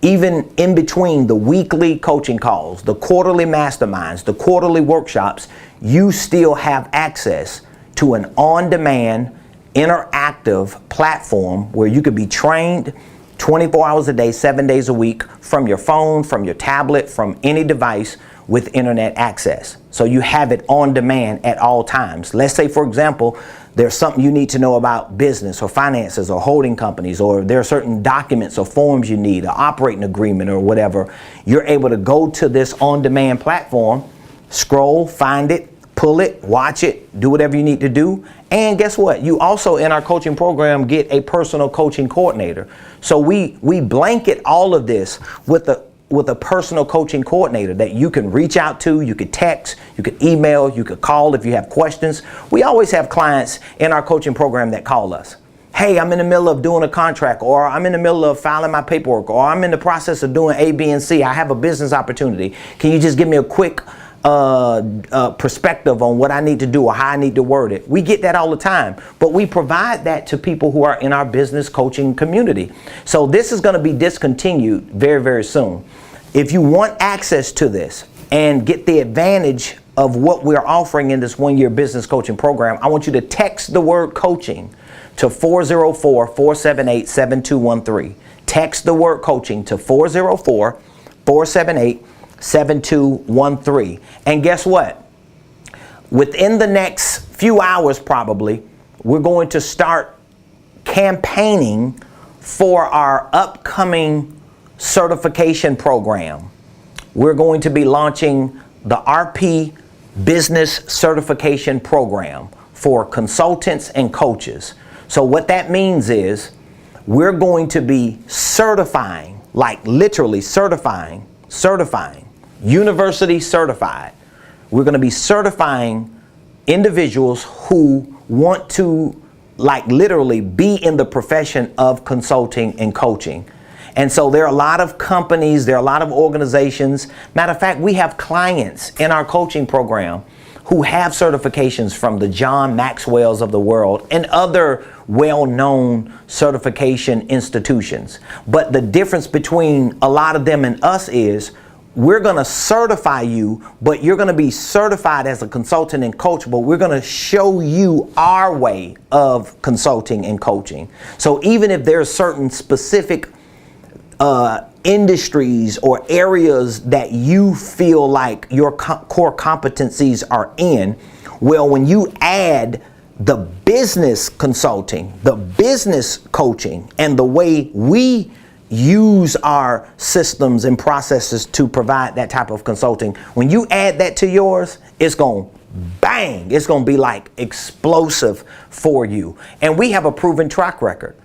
even in between the weekly coaching calls, the quarterly masterminds, the quarterly workshops, you still have access to an on-demand, interactive platform where you could be trained 24 hours a day, 7 days a week, from your phone, from your tablet, from any device with internet access. So you have it on demand at all times. Let's say, for example, there's something you need to know about business or finances or holding companies, or there are certain documents or forms you need, an operating agreement or whatever. You're able to go to this on-demand platform, scroll, find it, pull it, watch it, do whatever you need to do. And guess what? You also, in our coaching program, get a personal coaching coordinator. So we blanket all of this with a personal coaching coordinator that you can reach out to. You could text, you could email, you could call if you have questions. We always have clients in our coaching program that call us. Hey, I'm in the middle of doing a contract, or I'm in the middle of filing my paperwork, or I'm in the process of doing A, B, and C. I have a business opportunity. Can you just give me a quick perspective on what I need to do or how I need to word it? We get that all the time, but we provide that to people who are in our business coaching community. So this is going to be discontinued very, very soon. If you want access to this and get the advantage of what we're offering in this 1 year business coaching program, I want you to text the word coaching to 404-478-7213. Text the word coaching to 404-478-7213. And guess what? Within the next few hours, probably, we're going to start campaigning for our upcoming certification program. We're going to be launching the RP Business Certification Program for consultants and coaches. So what that means is we're going to be certifying, like literally certifying, university certified. We're going to be certifying individuals who want to, like, literally be in the profession of consulting and coaching. And so there are a lot of companies, there are a lot of organizations. Matter of fact, we have clients in our coaching program who have certifications from the John Maxwell's of the world and other well-known certification institutions. But the difference between a lot of them and us is we're going to certify you, but you're going to be certified as a consultant and coach, but we're going to show you our way of consulting and coaching. So even if there's certain specific industries or areas that you feel like your core competencies are in, well, when you add the business consulting, the business coaching, and the way we use our systems and processes to provide that type of consulting, when you add that to yours, it's going to bang. It's going to be like explosive for you. And we have a proven track record.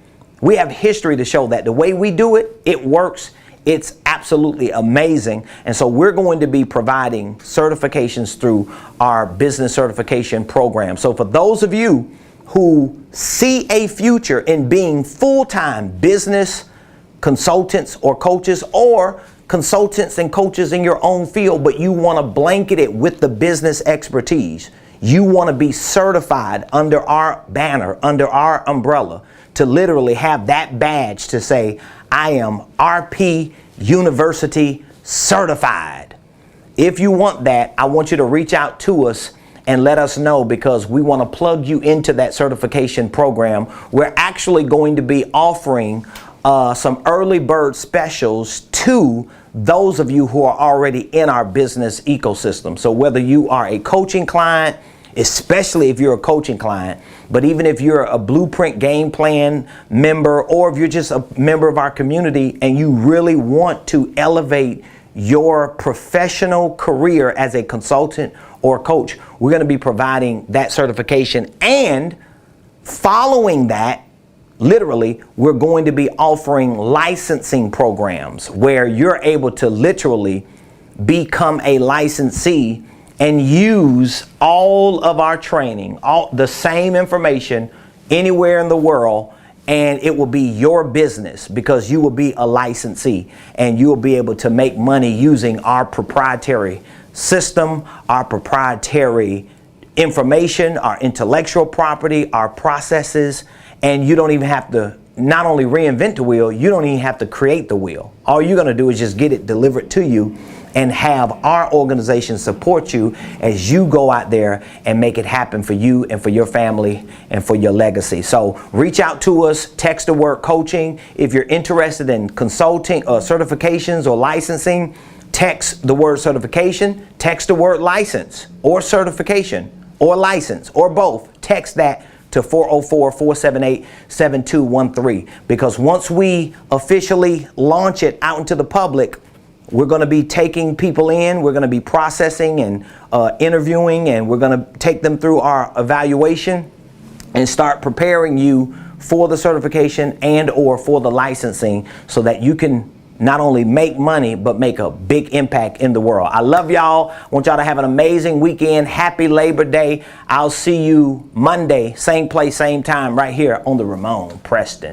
We have history to show that the way we do it, it works. It's absolutely amazing. And so we're going to be providing certifications through our business certification program. So for those of you who see a future in being full-time business consultants or coaches, or consultants and coaches in your own field, but you want to blanket it with the business expertise, you want to be certified under our banner, under our umbrella, to literally have that badge to say, I am RP University certified. If you want that, I want you to reach out to us and let us know, because we want to plug you into that certification program. We're actually going to be offering some early bird specials to those of you who are already in our business ecosystem. So whether you are a coaching client, especially if you're a coaching client, but even if you're a Blueprint Game Plan member, or if you're just a member of our community and you really want to elevate your professional career as a consultant or coach, we're going to be providing that certification. And following that, literally, we're going to be offering licensing programs where you're able to literally become a licensee and use all of our training, all the same information anywhere in the world, and it will be your business because you will be a licensee and you will be able to make money using our proprietary system, our proprietary information, our intellectual property, our processes, and you don't even have to not only reinvent the wheel, you don't even have to create the wheel. All you're going to do is just get it delivered to you and have our organization support you as you go out there and make it happen for you and for your family and for your legacy. So reach out to us, text the word coaching. If you're interested in consulting or certifications or licensing, text the word certification, text the word license or certification or license or both. Text that to 404-478-7213, because once we officially launch it out into the public, we're going to be taking people in, we're going to be processing and interviewing, and we're going to take them through our evaluation and start preparing you for the certification and or for the licensing so that you can not only make money, but make a big impact in the world. I love y'all. I want y'all to have an amazing weekend. Happy Labor Day. I'll see you Monday, same place, same time, right here on the Ramon Preston